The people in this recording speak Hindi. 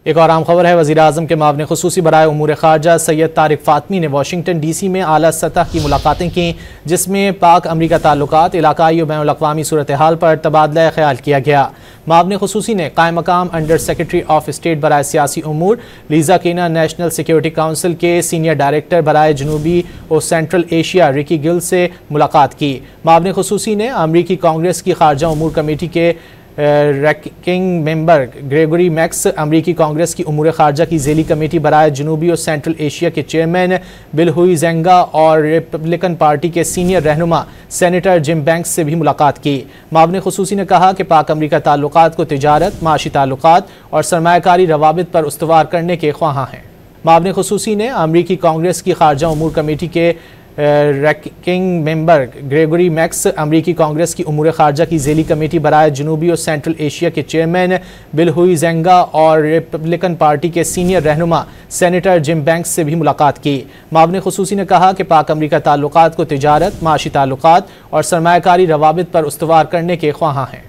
एक और आम खबर है। वज़ीर-ए-आज़म के मामले खुसूसी बराए उमूर ख़ारजा सैयद तारिक फ़ातमी ने वाशिंगटन DC में आला सतह की मुलाकातें की, जिसमें पाक अमरीका ताल्लुकात, इलाकाई और बैनुल अक़वामी सूरत हाल पर तबादला ख्याल किया गया। मामले खुसूसी ने कायम मकाम अंडर सेक्रेटरी ऑफ स्टेट बराए सियासी उमूर लीज़ा केना, नेशनल सिक्योरिटी काउंसिल के सीनियर डायरेक्टर बराए जनूबी और सेंट्रल एशिया रिकी गिल से मुलाकात की। मामले खुसूसी ने अमरीकी कांग्रेस की खारजा उमूर कमेटी के रैंकिंग मेंबर ग्रेगोरी मैक्स, अमरीकी कांग्रेस की उमूर खारजा की ज़ेली कमेटी बराए जनूबी और सेंट्रल एशिया के चेयरमैन बिल हुई जेंगा और रिपब्लिकन पार्टी के सीनियर रहनुमा सेनेटर जिम बैंक्स से भी मुलाकात की। मामले खुसूसी ने कहा कि पाक अमरीका ताल्लुकात को तिजारत, माशी ताल्लुकात और सरमायाकारी रवाबित पर उस्तवार करने के ख्वाहां हैं। मामले खुसूसी ने अमरीकी कांग्रेस की खारजा उमूर कमेटी के रैंकिंग मेंबर ग्रेगोरी मैक्स, अमरीकी कांग्रेस की उमूर खारजा की ज़ेली कमेटी बराए जनूबी और सेंट्रल एशिया के चेयरमैन बिल हुई जेंगा और रिपब्लिकन पार्टी के सीनियर रहनुमा सेनेटर जिम बैंक्स से भी मुलाकात की। मामले खुसूसी ने कहा कि पाक अमरीका ताल्लुकात को तिजारत, माशी ताल्लुकात और सरमायाकारी रवाबित पर उस्तवार करने के ख्वाहां हैं।